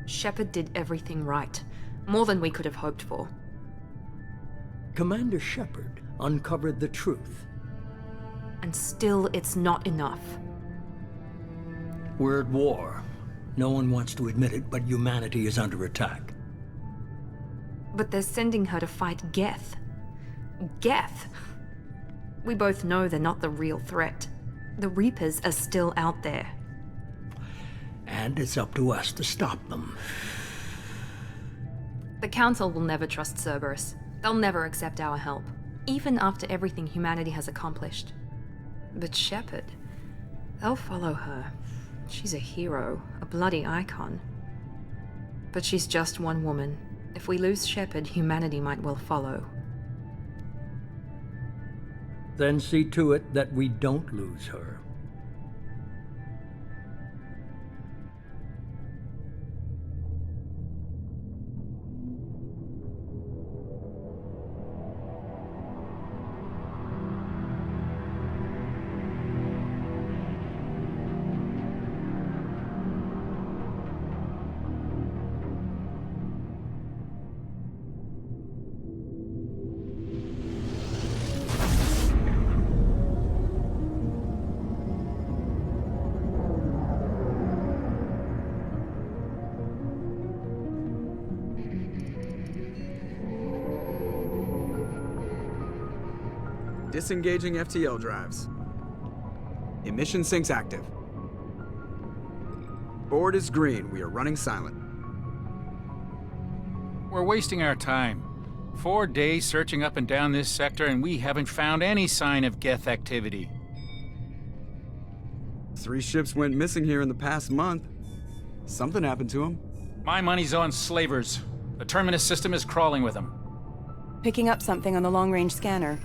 Shepard did everything right. More than we could have hoped for. Commander Shepard uncovered the truth. And still, it's not enough. We're at war. No one wants to admit it, but humanity is under attack. But they're sending her to fight Geth. Geth! We both know they're not the real threat. The Reapers are still out there. And it's up to us to stop them. The Council will never trust Cerberus. They'll never accept our help, even after everything humanity has accomplished. But Shepard, they'll follow her. She's a hero, a bloody icon. But she's just one woman. If we lose Shepard, humanity might well follow. Then see to it that we don't lose her. Disengaging FTL drives. Emission sinks active. Board is green. We are running silent. We're wasting our time. 4 days searching up and down this sector, and we haven't found any sign of Geth activity. 3 ships went missing here in the past month. Something happened to them. My money's on slavers. The Terminus system is crawling with them. Picking up something on the long-range scanner.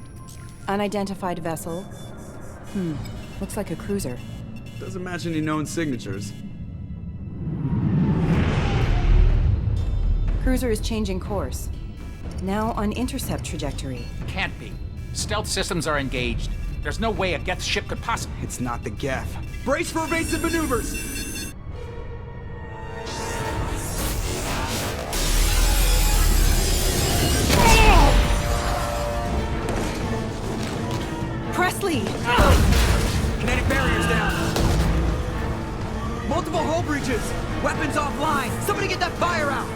Unidentified vessel. Looks like a cruiser. Doesn't match any known signatures. Cruiser is changing course. Now on intercept trajectory. Can't be. Stealth systems are engaged. There's no way a Geth ship could possibly... It's not the Geth. Brace for evasive maneuvers! Presley! Kinetic barriers down. Multiple hull breaches. Weapons offline. Somebody get that fire out.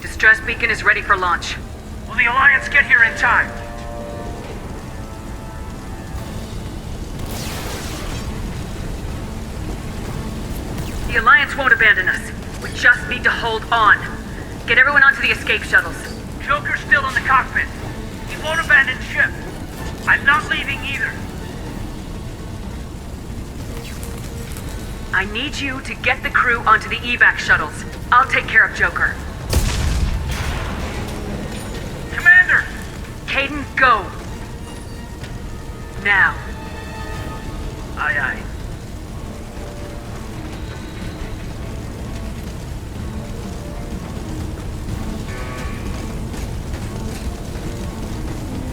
Distress beacon is ready for launch. Will the Alliance get here in time? The Alliance won't abandon us. We just need to hold on. Get everyone onto the escape shuttles. Joker's still in the cockpit. He won't abandon ship. I'm not leaving either. I need you to get the crew onto the evac shuttles. I'll take care of Joker. Commander! Caden, go! Now. Aye, aye.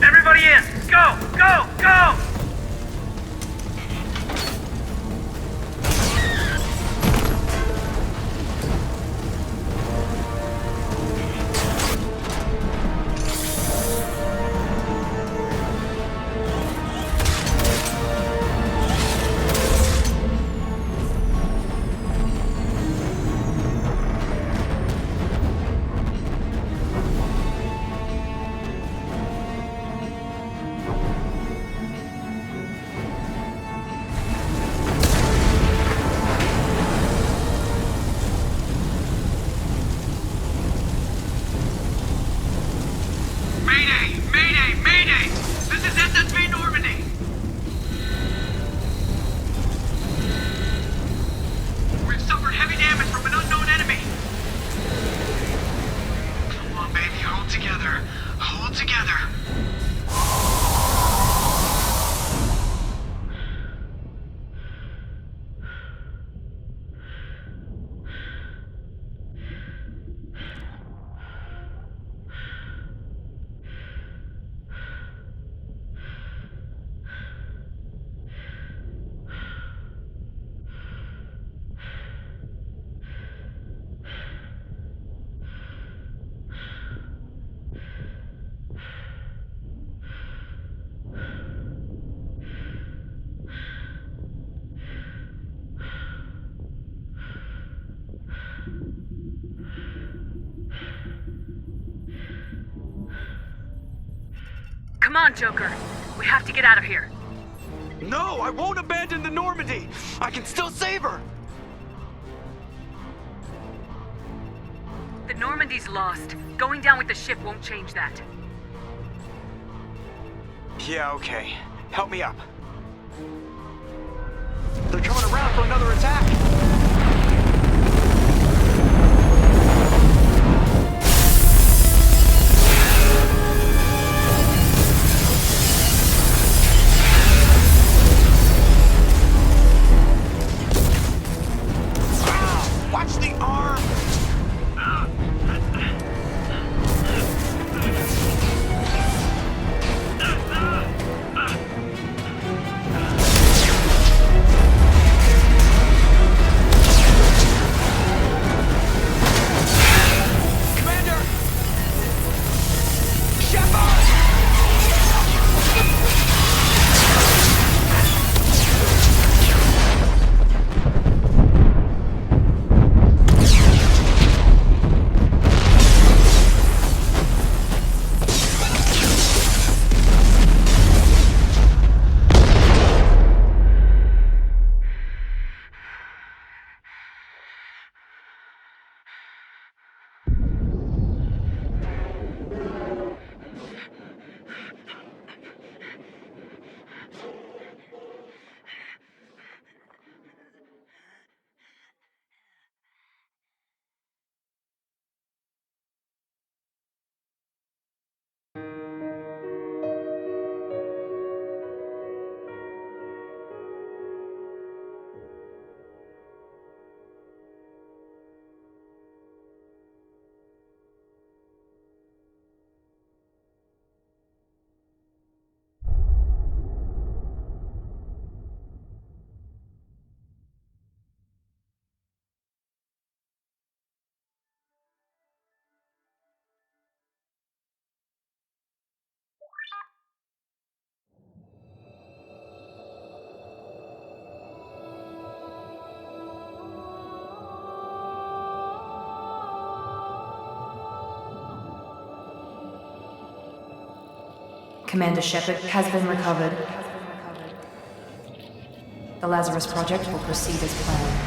Everybody in! Go! Go! Go! Come on, Joker. We have to get out of here. No, I won't abandon the Normandy! I can still save her! The Normandy's lost. Going down with the ship won't change that. Yeah, okay. Help me up. They're coming around for another attack! Watch the arm! Commander Shepard has been recovered. The Lazarus Project will proceed as planned.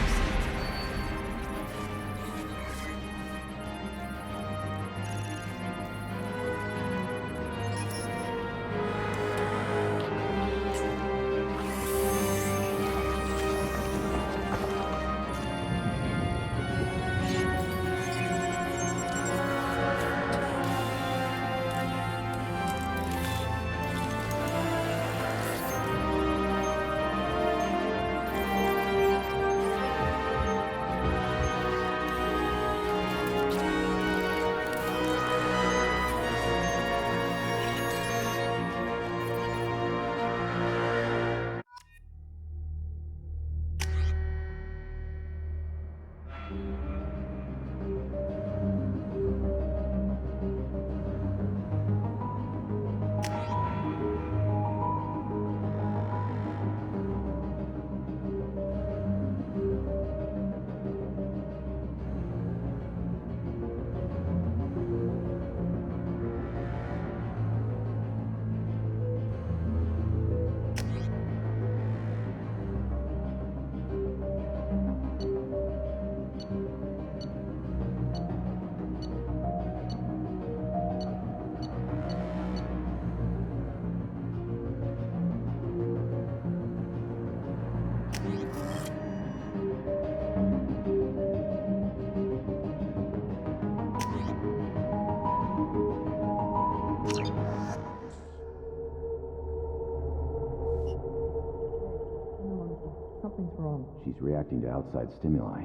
Something's wrong. She's reacting to outside stimuli,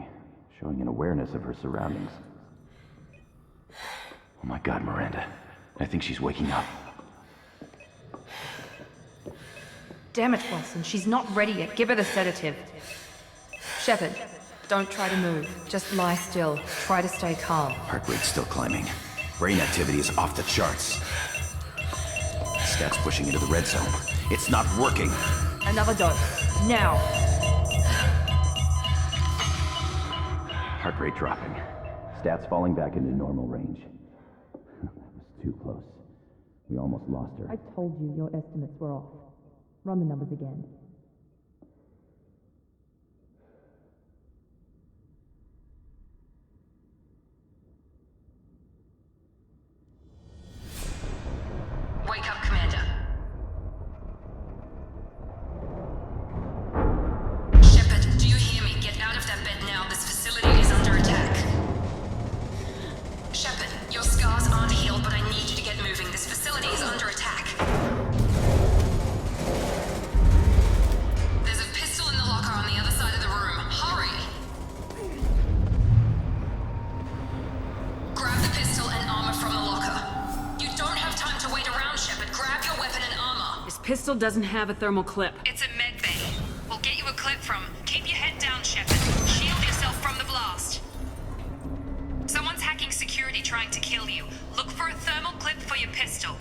showing an awareness of her surroundings. Oh my God, Miranda. I think she's waking up. Damn it, Wilson. She's not ready yet. Give her the sedative. Shepard, don't try to move. Just lie still. Try to stay calm. Heart rate's still climbing. Brain activity is off the charts. Stats pushing into the red zone. It's not working. Another dose. Now. Heart rate dropping. Stats falling back into normal range. That was too close. We almost lost her. I told you your estimates were off. Run the numbers again. Wake up, Commander. Shepard, do you hear me? Get out of that bed now. This facility is under attack. Shepard, your scars aren't healed, but I need you to get moving. This facility is under attack. There's a pistol in the locker on the other side of the room. Hurry! Grab the pistol and armor from the locker. You don't have time to wait around, Shepard. Grab your weapon and armor. This pistol doesn't have a thermal clip. It's a med bay. We'll get you a clip from. Keep your head down, Shepard. Shield yourself from the blast. Someone's hacking security trying to kill you. Look for a thermal clip for your pistol.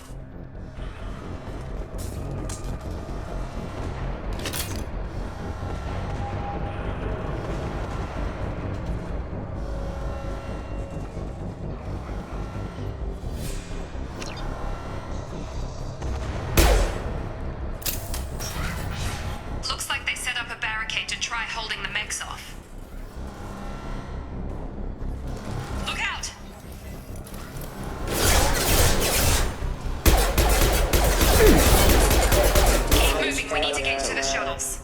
Looks like they set up a barricade to try holding the mechs off. Look out! Keep moving, we need to get to the shuttles.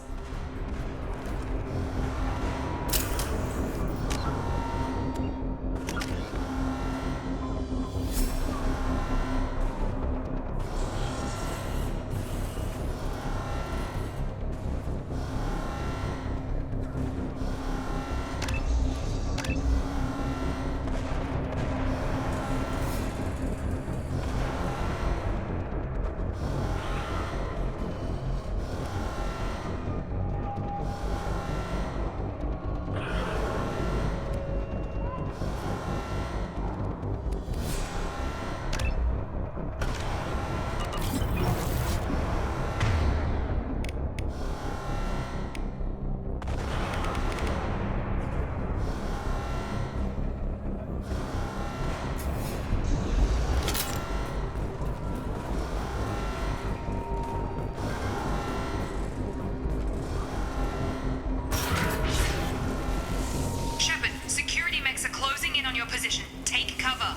Shepard, security mechs are closing in on your position. Take cover.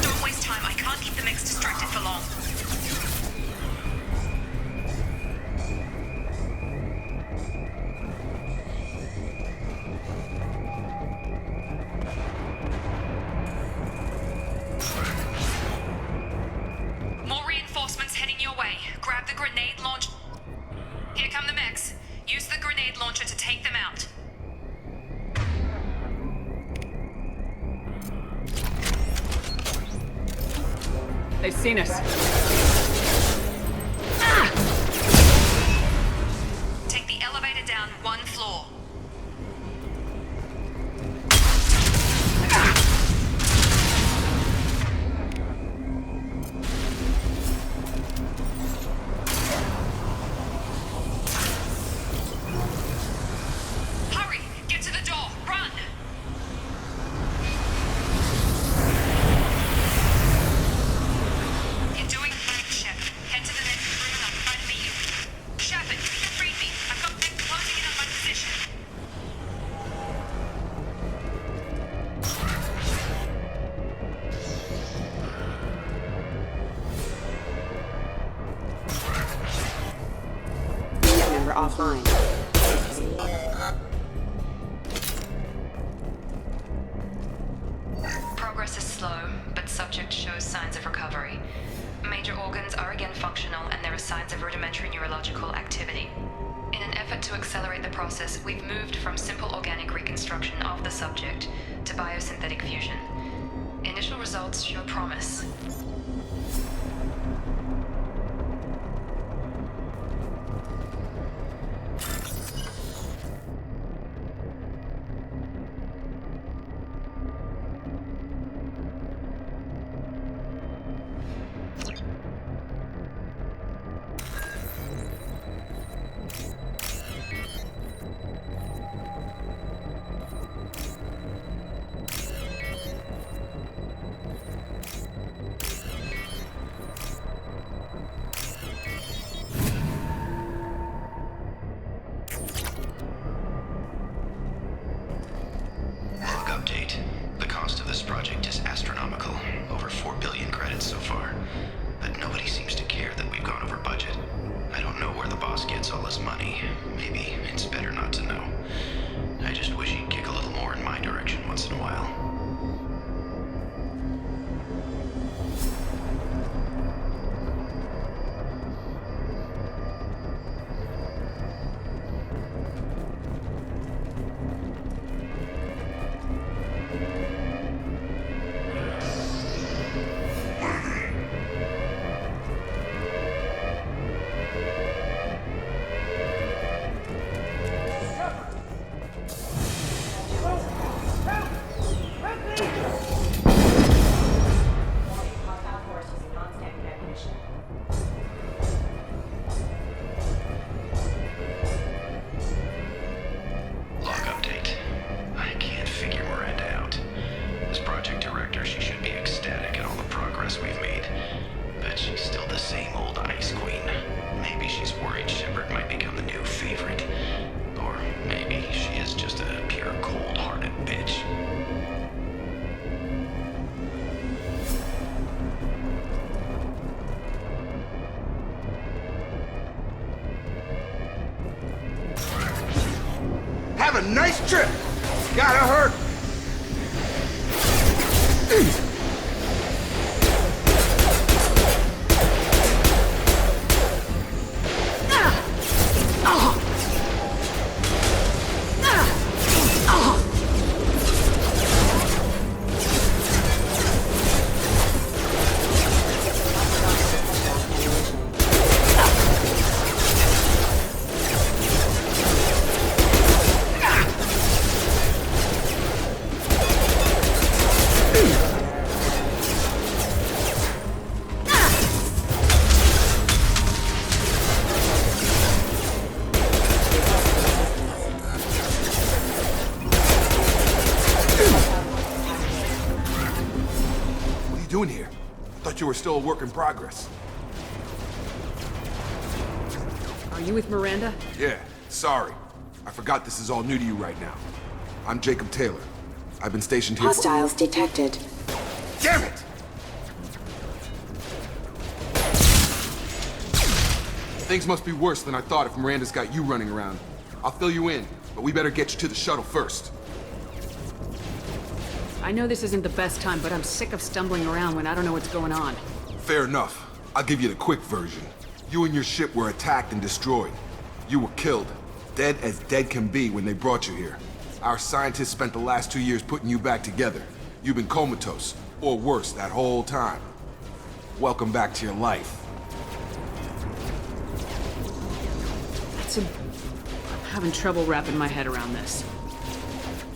Don't waste time. I can't keep the mechs distracted for long. More reinforcements heading your way. Grab the grenade launch. Here come the mechs. Use the grenade launcher to take them out. They've seen us. Take the elevator down one floor. Hurry! Get to the door! Run! You're doing offline. Progress is slow, but subject shows signs of recovery. Major organs are again functional, and there are signs of rudimentary neurological activity. In an effort to accelerate the process, we've moved from simple organic reconstruction of the subject to biosynthetic fusion. Initial results show promise. project is astronomical, over 4 billion credits so far. But nobody seems to care that we've gone over budget. I don't know where the boss gets all his money. Maybe it's better not to know. I just wish he'd kick a little more in my direction once in a while. Have a nice trip. Gotta hurt. Doing here? I thought you were still a work in progress. Are you with Miranda? Yeah, sorry. I forgot this is all new to you right now. I'm Jacob Taylor. I've been stationed here Hostiles detected. Damn it! Things must be worse than I thought if Miranda's got you running around. I'll fill you in, but we better get you to the shuttle first. I know this isn't the best time, but I'm sick of stumbling around when I don't know what's going on. Fair enough. I'll give you the quick version. You and your ship were attacked and destroyed. You were killed. Dead as dead can be when they brought you here. Our scientists spent the last 2 years putting you back together. You've been comatose, or worse, that whole time. Welcome back to your life. I'm having trouble wrapping my head around this.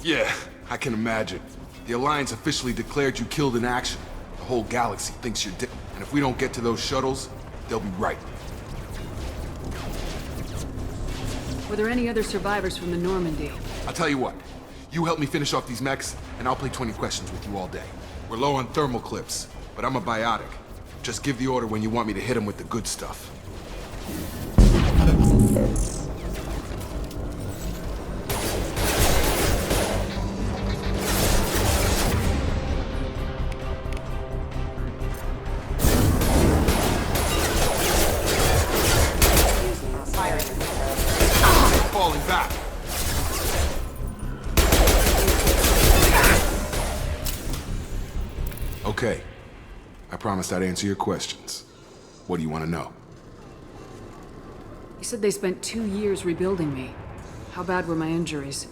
Yeah, I can imagine. The Alliance officially declared you killed in action. The whole galaxy thinks you're dead. And if we don't get to those shuttles, they'll be right. Were there any other survivors from the Normandy? I'll tell you what. You help me finish off these mechs, and I'll play 20 questions with you all day. We're low on thermal clips, but I'm a biotic. Just give the order when you want me to hit them with the good stuff. Okay. I promised I'd answer your questions. What do you want to know? You said they spent 2 years rebuilding me. How bad were my injuries?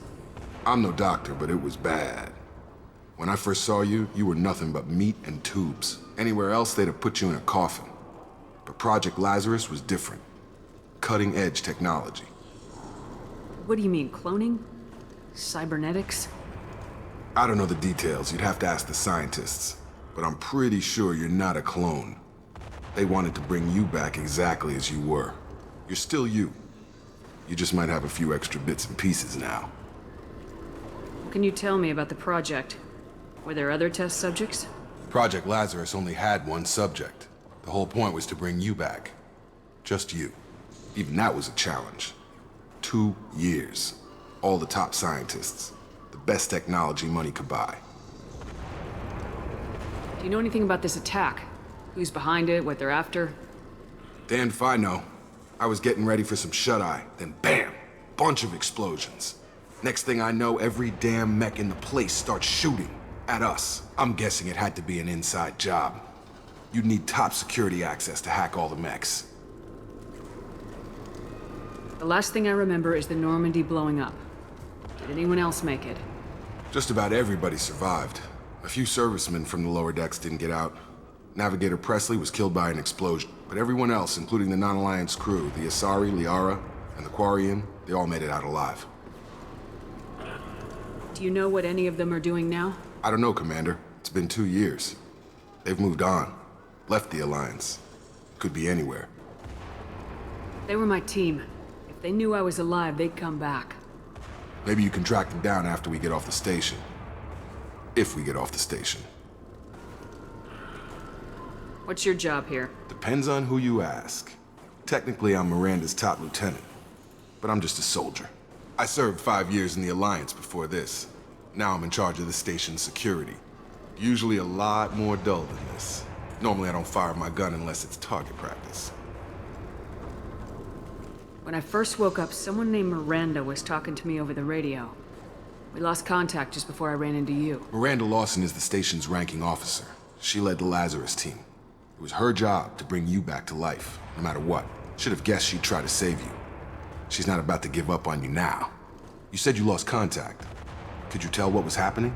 I'm no doctor, but it was bad. When I first saw you, you were nothing but meat and tubes. Anywhere else, they'd have put you in a coffin. But Project Lazarus was different. Cutting-edge technology. What do you mean, cloning? Cybernetics? I don't know the details. You'd have to ask the scientists. But I'm pretty sure you're not a clone. They wanted to bring you back exactly as you were. You're still you. You just might have a few extra bits and pieces now. What can you tell me about the project? Were there other test subjects? Project Lazarus only had one subject. The whole point was to bring you back. Just you. Even that was a challenge. 2 years. All the top scientists. The best technology money could buy. Do you know anything about this attack? Who's behind it, what they're after? Damned if I know. I was getting ready for some shut-eye, then bam! Bunch of explosions. Next thing I know, every damn mech in the place starts shooting. At us. I'm guessing it had to be an inside job. You'd need top security access to hack all the mechs. The last thing I remember is the Normandy blowing up. Did anyone else make it? Just about everybody survived. A few servicemen from the lower decks didn't get out. Navigator Presley was killed by an explosion. But everyone else, including the non-Alliance crew, the Asari, Liara, and the Quarian, they all made it out alive. Do you know what any of them are doing now? I don't know, Commander. It's been 2 years. They've moved on. Left the Alliance. Could be anywhere. They were my team. If they knew I was alive, they'd come back. Maybe you can track them down after we get off the station. If we get off the station. What's your job here? Depends on who you ask. Technically, I'm Miranda's top lieutenant. But I'm just a soldier. I served 5 years in the Alliance before this. Now I'm in charge of the station's security. Usually a lot more dull than this. Normally I don't fire my gun unless it's target practice. When I first woke up, someone named Miranda was talking to me over the radio. We lost contact just before I ran into you. Miranda Lawson is the station's ranking officer. She led the Lazarus team. It was her job to bring you back to life, no matter what. Should have guessed she'd try to save you. She's not about to give up on you now. You said you lost contact. Could you tell what was happening?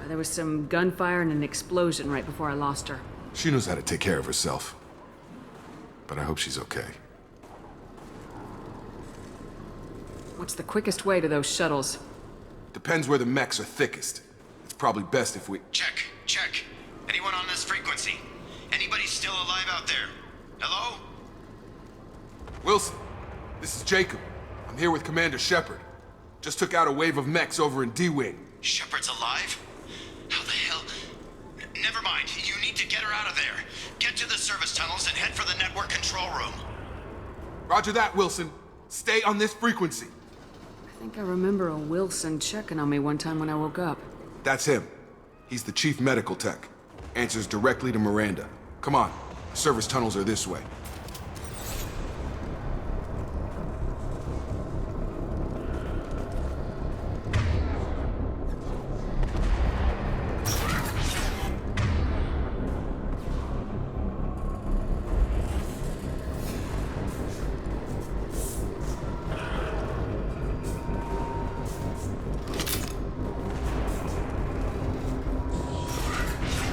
There was some gunfire and an explosion right before I lost her. She knows how to take care of herself. But I hope she's okay. What's the quickest way to those shuttles? Depends where the mechs are thickest. It's probably best if we... Check. Anyone on this frequency? Anybody still alive out there? Hello? Wilson, this is Jacob. I'm here with Commander Shepard. Just took out a wave of mechs over in D-Wing. Shepard's alive? How the hell? Never mind. You need to get her out of there. Get to the service tunnels and head for the network control room. Roger that, Wilson. Stay on this frequency. I think I remember a Wilson checking on me one time when I woke up. That's him. He's the chief medical tech. Answers directly to Miranda. Come on. The service tunnels are this way.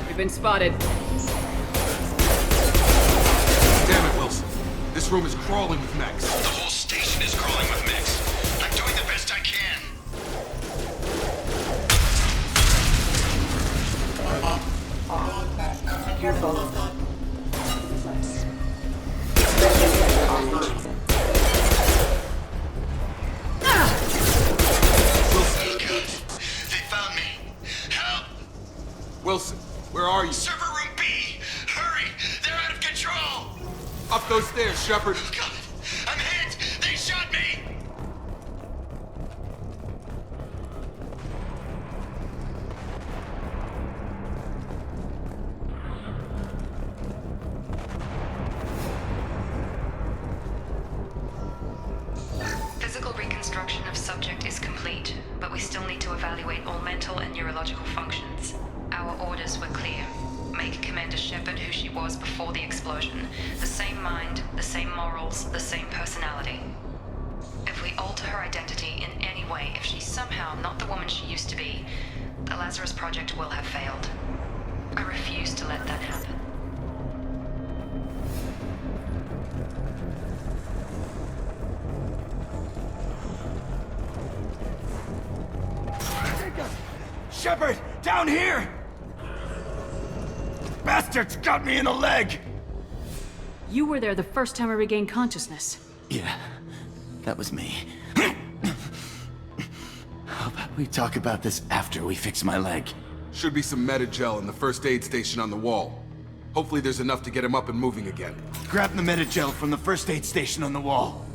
We've been spotted. Damn it, Wilson. This room is crawling with mechs. The whole station is crawling with mechs. I'm doing the best I can. They found me. Help! Wilson, where are you? Server room B! Hurry! They're out of control! Up those stairs, Shepard. God! I'm hit! They shot me! Physical reconstruction of subject is complete, but we still need to evaluate all mental and neurological functions. Our orders were clear. Make Commander Shepard who she was before the explosion. The same mind, the same morals, the same personality. If we alter her identity in any way, if she's somehow not the woman she used to be, the Lazarus Project will have failed. I refuse to let that happen. Shepard, down here! Bastards got me in the leg! You were there the first time I regained consciousness. Yeah, that was me. How about we talk about this after we fix my leg? Should be some Metagel in the first aid station on the wall. Hopefully there's enough to get him up and moving again. Grab the Metagel from the first aid station on the wall.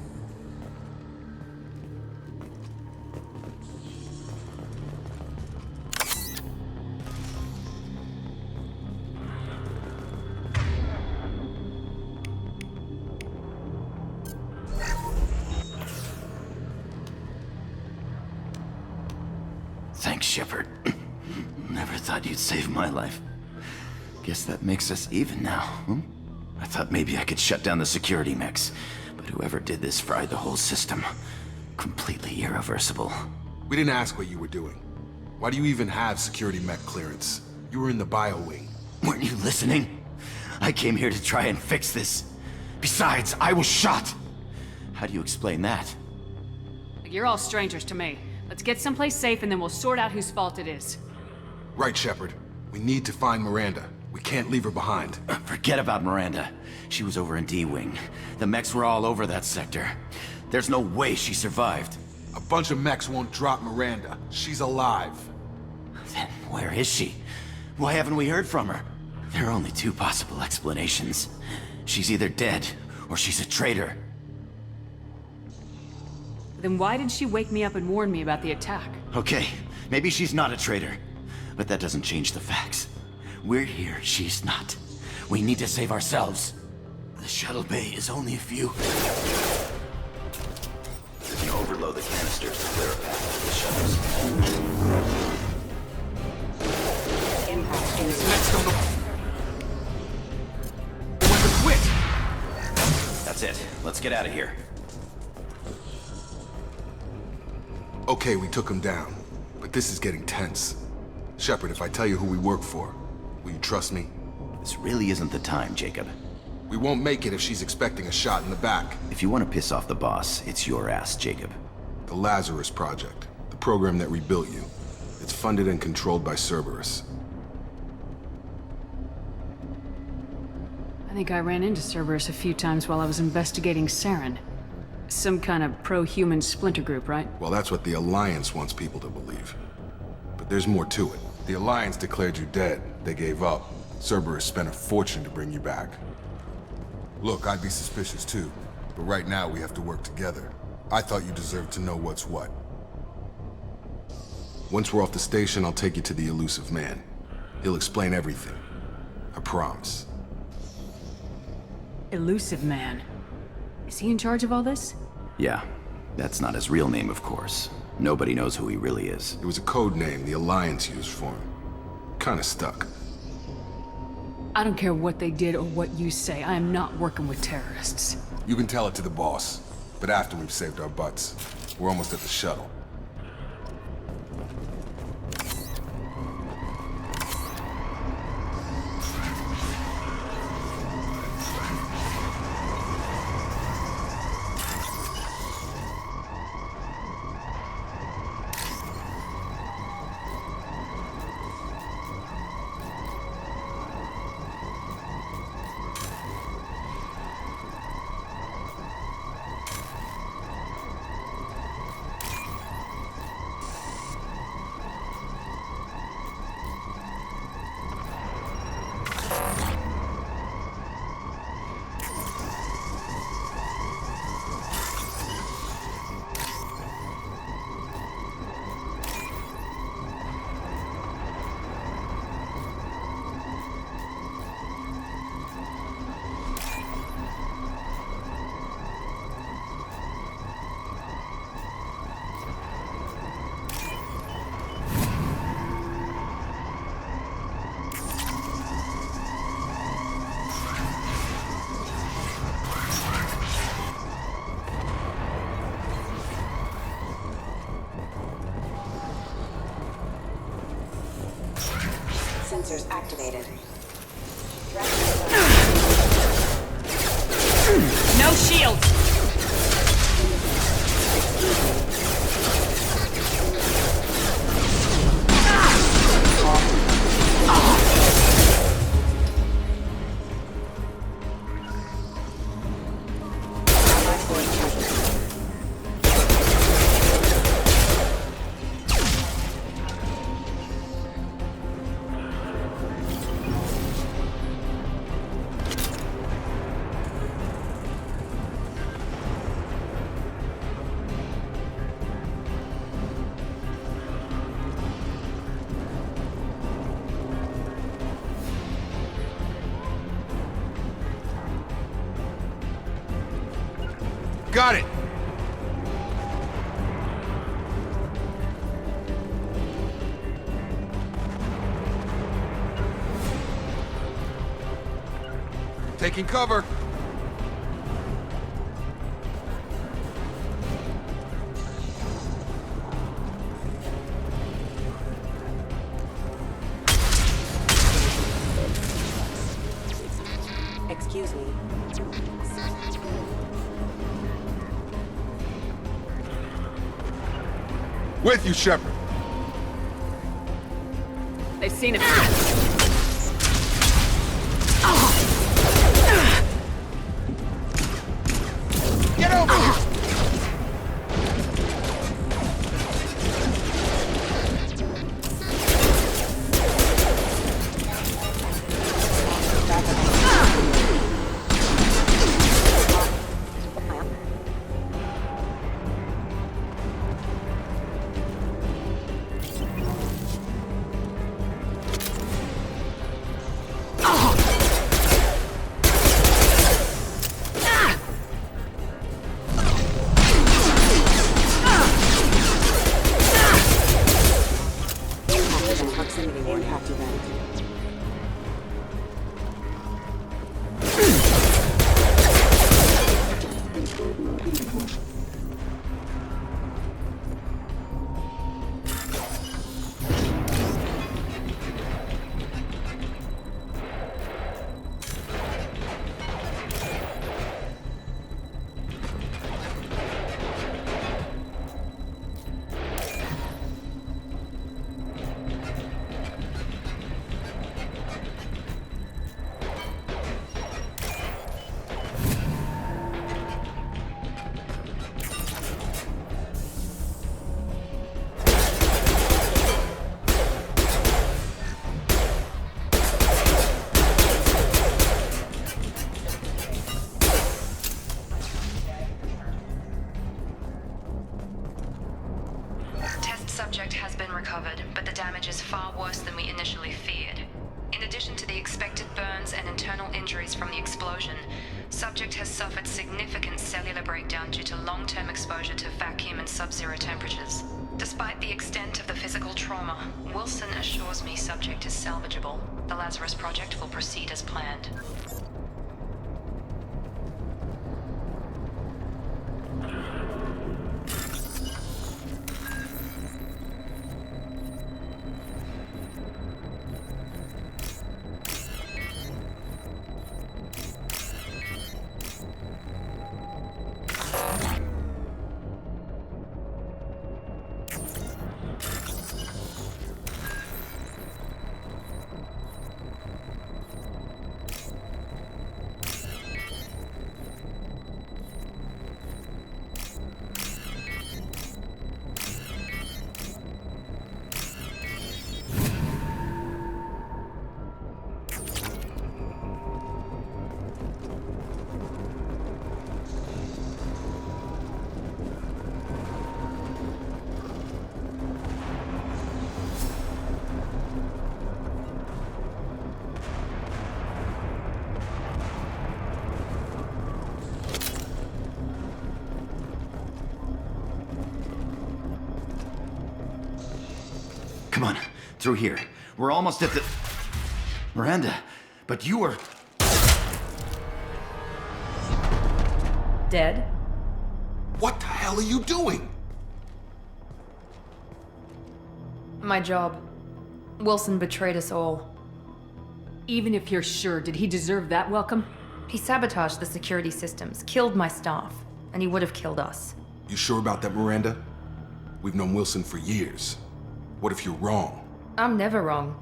Thanks, Shepard. Never thought you'd save my life. Guess that makes us even now, hmm? I thought maybe I could shut down the security mechs, but whoever did this fried the whole system. Completely irreversible. We didn't ask what you were doing. Why do you even have security mech clearance? You were in the bio wing. Weren't you listening? I came here to try and fix this. Besides, I was shot. How do you explain that? You're all strangers to me. Let's get someplace safe and then we'll sort out whose fault it is. Right, Shepard. We need to find Miranda. We can't leave her behind. Forget about Miranda. She was over in D-Wing. The mechs were all over that sector. There's no way she survived. A bunch of mechs won't drop Miranda. She's alive. Then where is she? Why haven't we heard from her? There are only two possible explanations. She's either dead, or she's a traitor. Then why did she wake me up and warn me about the attack? Okay, maybe she's not a traitor. But that doesn't change the facts. We're here, she's not. We need to save ourselves. The shuttle bay is only a few. You can overload the canisters to clear a path to the shuttles. Next on the... When to quit! That's it. Let's get out of here. Okay, we took him down. But this is getting tense. Shepard, if I tell you who we work for, will you trust me? This really isn't the time, Jacob. We won't make it if she's expecting a shot in the back. If you want to piss off the boss, it's your ass, Jacob. The Lazarus Project, the program that rebuilt you. It's funded and controlled by Cerberus. I think I ran into Cerberus a few times while I was investigating Saren. Some kind of pro-human splinter group, right? Well, that's what the Alliance wants people to believe. But there's more to it. The Alliance declared you dead. They gave up. Cerberus spent a fortune to bring you back. Look, I'd be suspicious too. But right now, we have to work together. I thought you deserved to know what's what. Once we're off the station, I'll take you to the elusive man. He'll explain everything. I promise. Elusive Man. Is he in charge of all this? Yeah. That's not his real name, of course. Nobody knows who he really is. It was a code name the Alliance used for him. Kinda stuck. I don't care what they did or what you say. I am not working with terrorists. You can tell it to the boss. But after we've saved our butts. We're almost at the shuttle. sensors activated. No shield! Got it! Taking cover. Excuse me. With you, Shepard. They've seen him. Get over here! Subject has been recovered, but the damage is far worse than we initially feared. In addition to the expected burns and internal injuries from the explosion, subject has suffered significant cellular breakdown due to long-term exposure to vacuum and sub-zero temperatures. Despite the extent of the physical trauma, Wilson assures me subject is salvageable. The Lazarus Project will proceed as planned. Come on, through here. We're almost at the... Miranda, but you were... Dead? What the hell are you doing? My job. Wilson betrayed us all. Even if you're sure, did he deserve that welcome? He sabotaged the security systems, killed my staff, and he would have killed us. You sure about that, Miranda? We've known Wilson for years. What if you're wrong? I'm never wrong.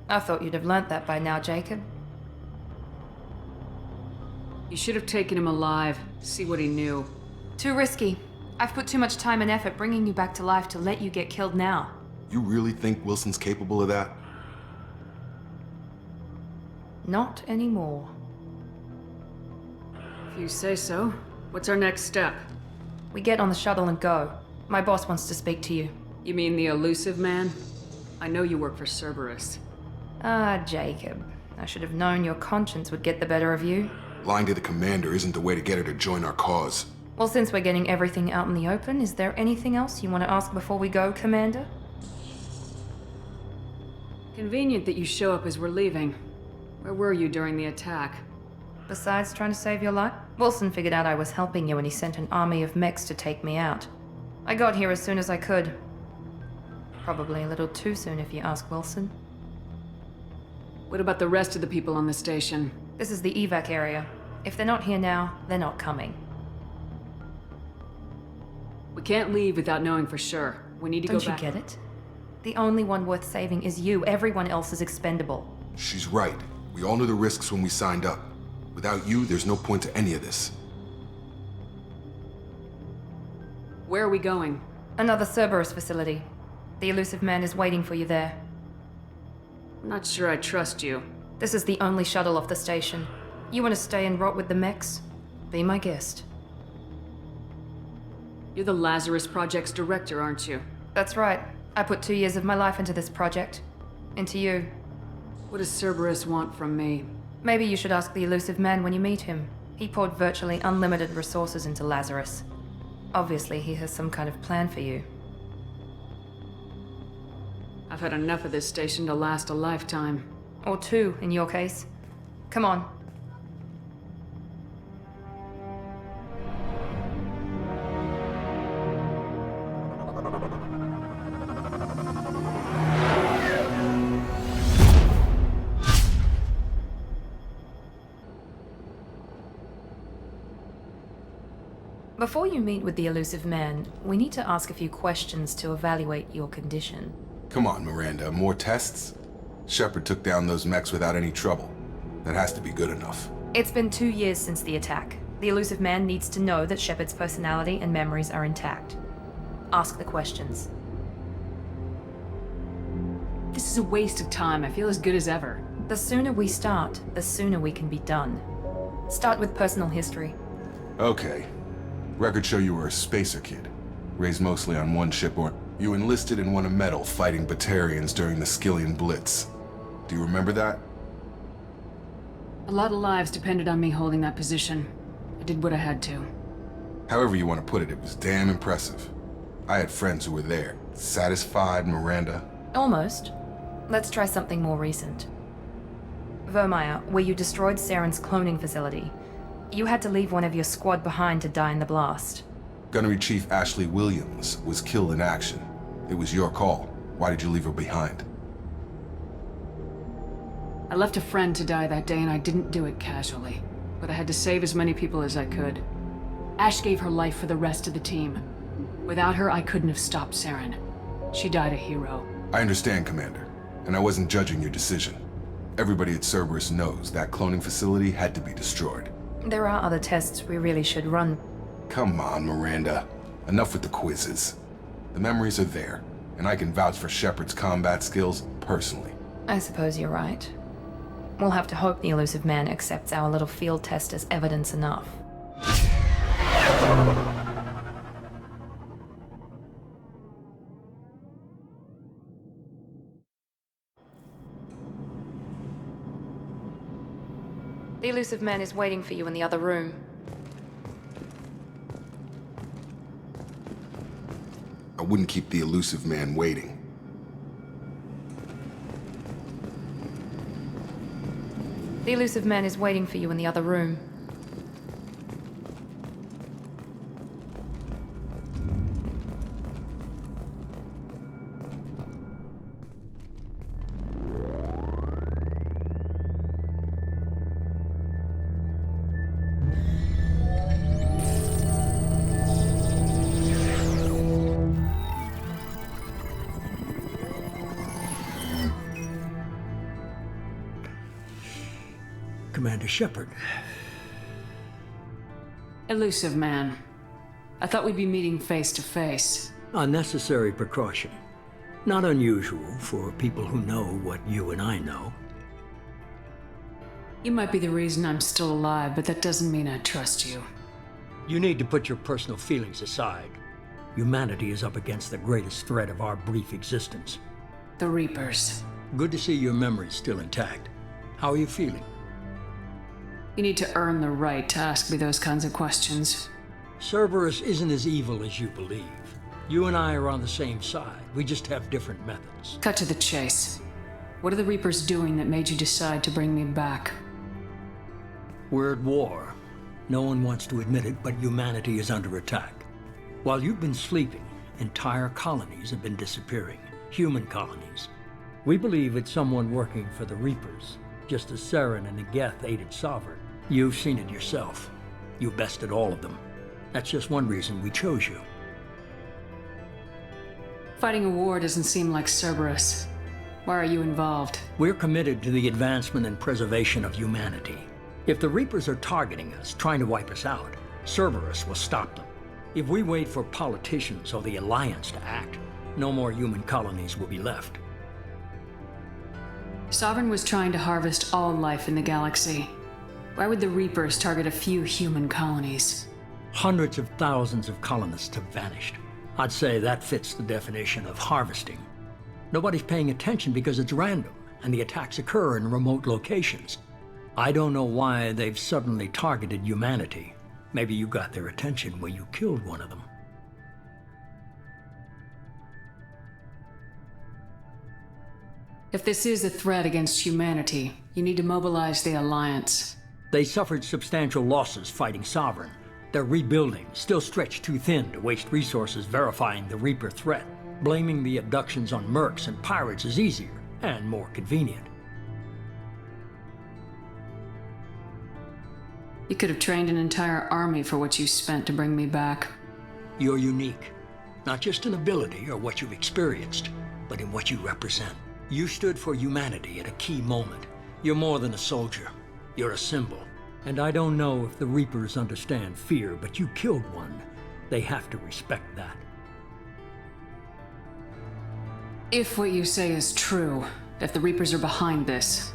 I thought you'd have learnt that by now, Jacob. You should have taken him alive, see what he knew. Too risky. I've put too much time and effort bringing you back to life to let you get killed now. You really think Wilson's capable of that? Not anymore. If you say so. What's our next step? We get on the shuttle and go. My boss wants to speak to you. You mean the elusive man? I know you work for Cerberus. Ah, Jacob. I should have known your conscience would get the better of you. Lying to the commander isn't the way to get her to join our cause. Well, since we're getting everything out in the open, is there anything else you want to ask before we go, Commander? Convenient that you show up as we're leaving. Where were you during the attack? Besides trying to save your life, Wilson figured out I was helping you and he sent an army of mechs to take me out. I got here as soon as I could. Probably a little too soon if you ask Wilson. What about the rest of the people on the station? This is the evac area. If they're not here now, they're not coming. We can't leave without knowing for sure. We need to go back. Don't you get it? The only one worth saving is you. Everyone else is expendable. She's right. We all knew the risks when we signed up. Without you, there's no point to any of this. Where are we going? Another Cerberus facility. The elusive man is waiting for you there. I'm not sure I trust you. This is the only shuttle off the station. You want to stay and rot with the mechs? Be my guest. You're the Lazarus Project's director, aren't you? That's right. I put 2 years of my life into this project. Into you. What does Cerberus want from me? Maybe you should ask the elusive man when you meet him. He poured virtually unlimited resources into Lazarus. Obviously, he has some kind of plan for you. I've had enough of this station to last a lifetime. Or 2, in your case. Come on. Before you meet with the elusive man, we need to ask a few questions to evaluate your condition. Come on, Miranda, more tests? Shepard took down those mechs without any trouble. That has to be good enough. It's been 2 years since the attack. The elusive man needs to know that Shepard's personality and memories are intact. Ask the questions. This is a waste of time. I feel as good as ever. The sooner we start, the sooner we can be done. Start with personal history. Okay. Records show you were a spacer kid. Raised mostly on one ship, or you enlisted and won a medal fighting Batarians during the Skillian Blitz. Do you remember that? A lot of lives depended on me holding that position. I did what I had to. However you want to put it, it was damn impressive. I had friends who were there. Satisfied, Miranda? Almost. Let's try something more recent. Vermeer, where you destroyed Saren's cloning facility. You had to leave one of your squad behind to die in the blast. Gunnery Chief Ashley Williams was killed in action. It was your call. Why did you leave her behind? I left a friend to die that day and I didn't do it casually. But I had to save as many people as I could. Ash gave her life for the rest of the team. Without her, I couldn't have stopped Saren. She died a hero. I understand, Commander. And I wasn't judging your decision. Everybody at Cerberus knows that cloning facility had to be destroyed. There are other tests we really should run. Come on, Miranda. Enough with the quizzes. The memories are there, and I can vouch for Shepard's combat skills personally. I suppose you're right. We'll have to hope the elusive man accepts our little field test as evidence enough. The elusive man is waiting for you in the other room. I wouldn't keep the elusive man waiting. The elusive man is waiting for you in the other room. Commander Shepard. Elusive man. I thought we'd be meeting face to face. A necessary precaution. Not unusual for people who know what you and I know. You might be the reason I'm still alive, but that doesn't mean I trust you. You need to put your personal feelings aside. Humanity is up against the greatest threat of our brief existence. The Reapers. Good to see your memory's still intact. How are you feeling? You need to earn the right to ask me those kinds of questions. Cerberus isn't as evil as you believe. You and I are on the same side. We just have different methods. Cut to the chase. What are the Reapers doing that made you decide to bring me back? We're at war. No one wants to admit it, but humanity is under attack. While you've been sleeping, entire colonies have been disappearing. Human colonies. We believe it's someone working for the Reapers, just as Saren and Negeth aided Sovereign. You've seen it yourself. You bested all of them. That's just one reason we chose you. Fighting a war doesn't seem like Cerberus. Why are you involved? We're committed to the advancement and preservation of humanity. If the Reapers are targeting us, trying to wipe us out, Cerberus will stop them. If we wait for politicians or the Alliance to act, no more human colonies will be left. Sovereign was trying to harvest all life in the galaxy. Why would the Reapers target a few human colonies? Hundreds of thousands of colonists have vanished. I'd say that fits the definition of harvesting. Nobody's paying attention because it's random, and the attacks occur in remote locations. I don't know why they've suddenly targeted humanity. Maybe you got their attention when you killed one of them. If this is a threat against humanity, you need to mobilize the Alliance. They suffered substantial losses fighting Sovereign. They're rebuilding, still stretched too thin to waste resources verifying the Reaper threat. Blaming the abductions on mercs and pirates is easier and more convenient. You could have trained an entire army for what you spent to bring me back. You're unique. Not just in ability or what you've experienced, but in what you represent. You stood for humanity at a key moment. You're more than a soldier. You're a symbol. And I don't know if the Reapers understand fear, but you killed one. They have to respect that. If what you say is true, if the Reapers are behind this,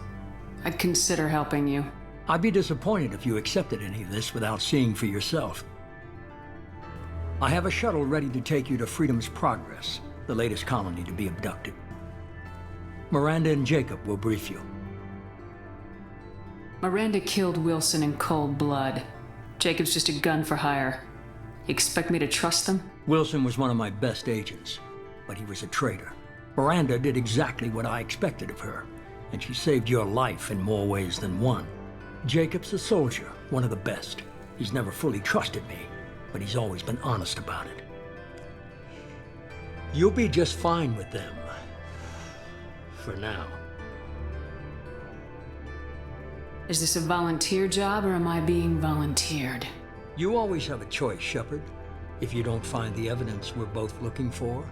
I'd consider helping you. I'd be disappointed if you accepted any of this without seeing for yourself. I have a shuttle ready to take you to Freedom's Progress, the latest colony to be abducted. Miranda and Jacob will brief you. Miranda killed Wilson in cold blood. Jacob's just a gun for hire. You expect me to trust them? Wilson was one of my best agents, but he was a traitor. Miranda did exactly what I expected of her, and she saved your life in more ways than one. Jacob's a soldier, one of the best. He's never fully trusted me, but he's always been honest about it. You'll be just fine with them. For now. Is this a volunteer job, or am I being volunteered? You always have a choice, Shepard. If you don't find the evidence we're both looking for,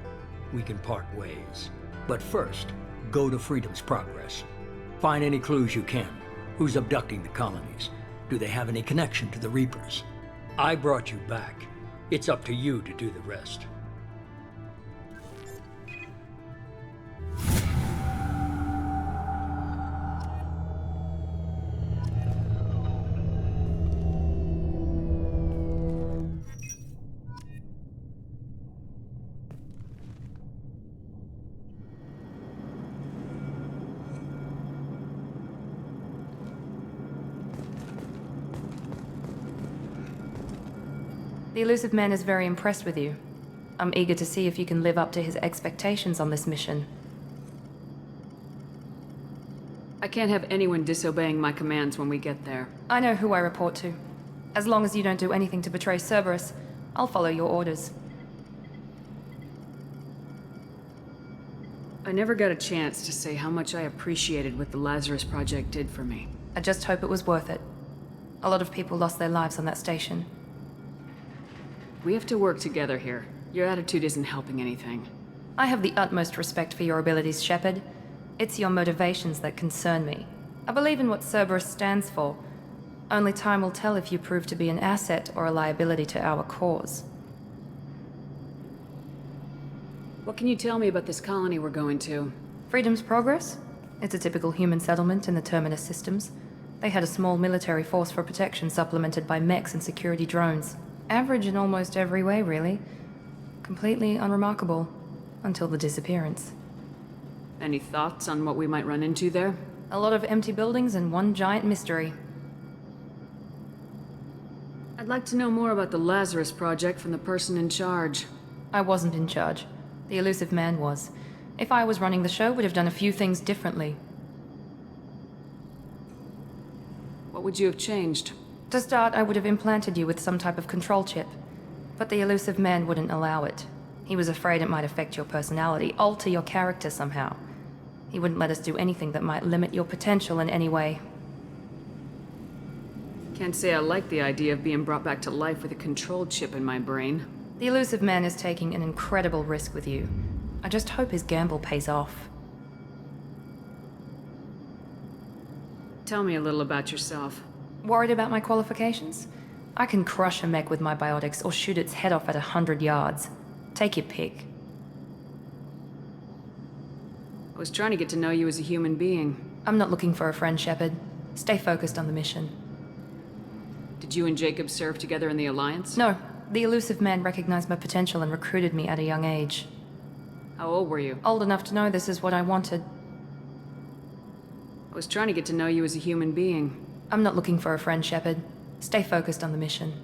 we can part ways. But first, go to Freedom's Progress. Find any clues you can. Who's abducting the colonies? Do they have any connection to the Reapers? I brought you back. It's up to you to do the rest. The elusive man is very impressed with you. I'm eager to see if you can live up to his expectations on this mission. I can't have anyone disobeying my commands when we get there. I know who I report to. As long as you don't do anything to betray Cerberus, I'll follow your orders. I never got a chance to say how much I appreciated what the Lazarus Project did for me. I just hope it was worth it. A lot of people lost their lives on that station. We have to work together here. Your attitude isn't helping anything. I have the utmost respect for your abilities, Shepard. It's your motivations that concern me. I believe in what Cerberus stands for. Only time will tell if you prove to be an asset or a liability to our cause. What can you tell me about this colony we're going to? Freedom's Progress? It's a typical human settlement in the Terminus systems. They had a small military force for protection supplemented by mechs and security drones. Average in almost every way, really. Completely unremarkable. Until the disappearance. Any thoughts on what we might run into there? A lot of empty buildings and one giant mystery. I'd like to know more about the Lazarus Project from the person in charge. I wasn't in charge. The elusive man was. If I was running the show, would have done a few things differently. What would you have changed? To start, I would have implanted you with some type of control chip. But the elusive man wouldn't allow it. He was afraid it might affect your personality, alter your character somehow. He wouldn't let us do anything that might limit your potential in any way. Can't say I like the idea of being brought back to life with a control chip in my brain. The elusive man is taking an incredible risk with you. I just hope his gamble pays off. Tell me a little about yourself. Worried about my qualifications? I can crush a mech with my biotics or shoot its head off at 100 yards. Take your pick. I was trying to get to know you as a human being. I'm not looking for a friend, Shepard. Stay focused on the mission. Did you and Jacob serve together in the Alliance? No. The elusive man recognized my potential and recruited me at a young age. How old were you? Old enough to know this is what I wanted. I was trying to get to know you as a human being. I'm not looking for a friend, Shepard. Stay focused on the mission.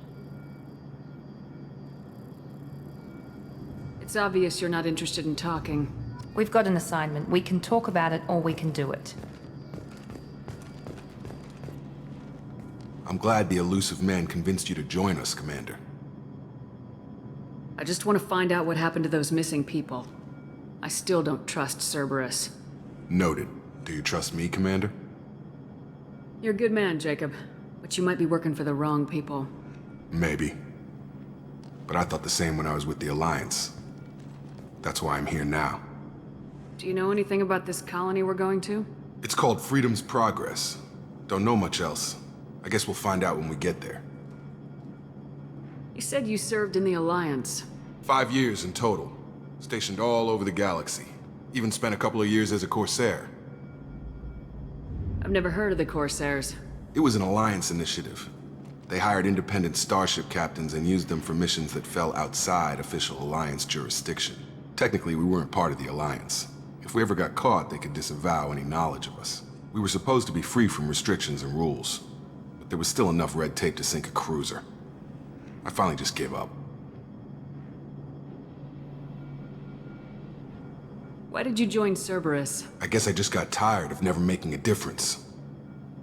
It's obvious you're not interested in talking. We've got an assignment. We can talk about it or we can do it. I'm glad the elusive man convinced you to join us, Commander. I just want to find out what happened to those missing people. I still don't trust Cerberus. Noted. Do you trust me, Commander? You're a good man, Jacob. But you might be working for the wrong people. Maybe. But I thought the same when I was with the Alliance. That's why I'm here now. Do you know anything about this colony we're going to? It's called Freedom's Progress. Don't know much else. I guess we'll find out when we get there. You said you served in the Alliance. 5 years in total. Stationed all over the galaxy. Even spent a couple of years as a Corsair. I've never heard of the Corsairs. It was an Alliance initiative. They hired independent starship captains and used them for missions that fell outside official Alliance jurisdiction. Technically, we weren't part of the Alliance. If we ever got caught, they could disavow any knowledge of us. We were supposed to be free from restrictions and rules, but there was still enough red tape to sink a cruiser. I finally just gave up. Why did you join Cerberus? I guess I just got tired of never making a difference.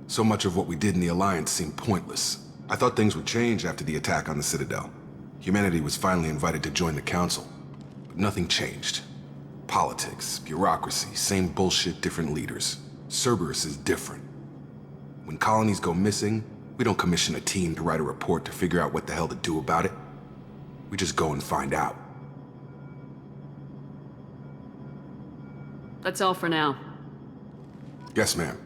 So much of what we did in the Alliance seemed pointless. I thought things would change after the attack on the Citadel. Humanity was finally invited to join the Council, but nothing changed. Politics, bureaucracy, same bullshit, different leaders. Cerberus is different. When colonies go missing, we don't commission a team to write a report to figure out what the hell to do about it. We just go and find out. That's all for now. Yes, ma'am.